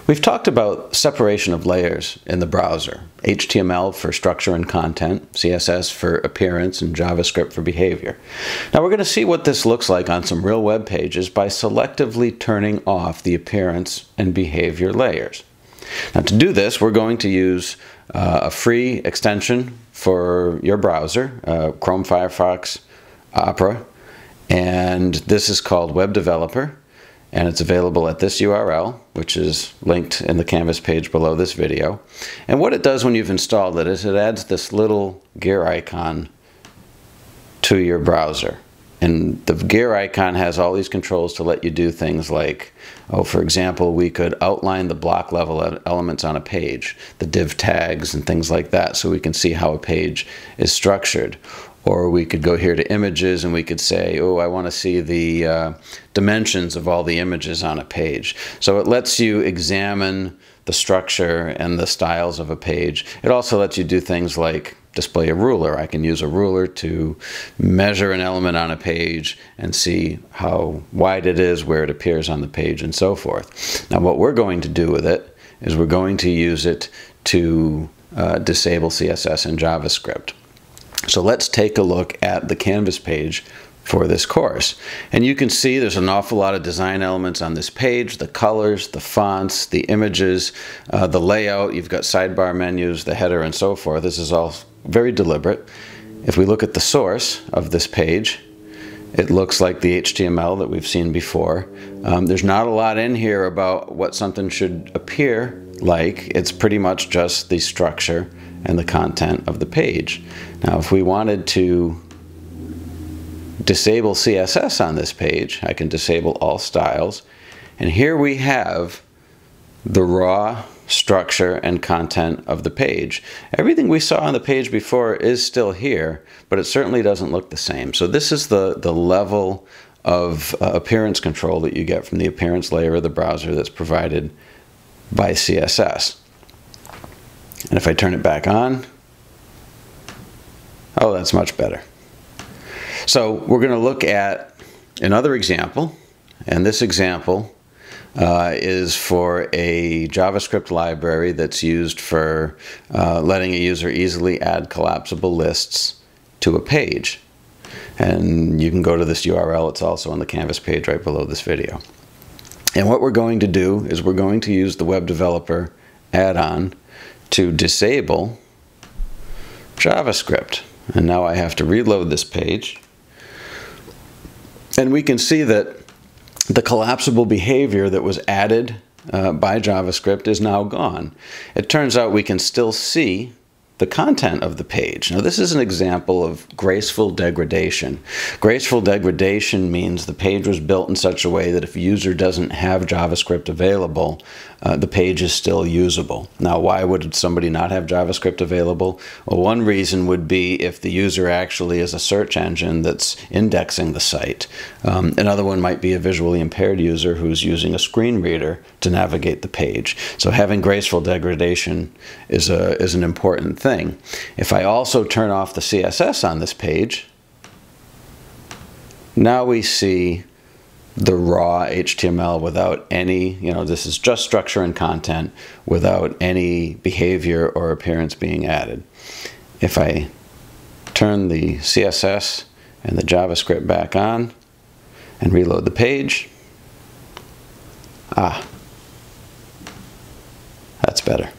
We've talked about separation of layers in the browser. HTML for structure and content, CSS for appearance, and JavaScript for behavior. Now we're going to see what this looks like on some real web pages by selectively turning off the appearance and behavior layers. Now to do this, we're going to use a free extension for your browser, Chrome, Firefox, Opera, and this is called Web Developer. And it's available at this URL, which is linked in the Canvas page below this video. And what it does when you've installed it is it adds this little gear icon to your browser. And the gear icon has all these controls to let you do things like, for example, we could outline the block level elements on a page, the div tags and things like that, so we can see how a page is structured. Or we could go here to images and we could say, oh, I want to see the dimensions of all the images on a page. So it lets you examine the structure and the styles of a page. It also lets you do things like display a ruler. I can use a ruler to measure an element on a page and see how wide it is, where it appears on the page, and so forth. Now what we're going to do with it is we're going to use it to disable CSS and JavaScript. So let's take a look at the Canvas page for this course. And you can see there's an awful lot of design elements on this page, the colors, the fonts, the images, the layout. You've got sidebar menus, the header, and so forth. This is all very deliberate. If we look at the source of this page, it looks like the HTML that we've seen before. There's not a lot in here about what something should appear like. It's pretty much just the structure and the content of the page. Now if we wanted to disable CSS on this page, I can disable all styles, and here we have the raw structure and content of the page. Everything we saw on the page before is still here, but it certainly doesn't look the same. So this is the level of appearance control that you get from the appearance layer of the browser that's provided by CSS. And if I turn it back on, oh, that's much better. So we're going to look at another example, and this example is for a JavaScript library that's used for letting a user easily add collapsible lists to a page. And you can go to this URL, it's also on the Canvas page right below this video. And what we're going to do is we're going to use the Web Developer add-on to disable JavaScript. And now I have to reload this page. And we can see that the collapsible behavior that was added by JavaScript is now gone. It turns out we can still see the content of the page. Now this is an example of graceful degradation. Graceful degradation means the page was built in such a way that if a user doesn't have JavaScript available, the page is still usable. Now why would somebody not have JavaScript available? Well, one reason would be if the user actually is a search engine that's indexing the site. Another one might be a visually impaired user who's using a screen reader to navigate the page. So having graceful degradation is an important thing. If I also turn off the CSS on this page, now we see the raw HTML without any, this is just structure and content without any behavior or appearance being added. If I turn the CSS and the JavaScript back on and reload the page, that's better.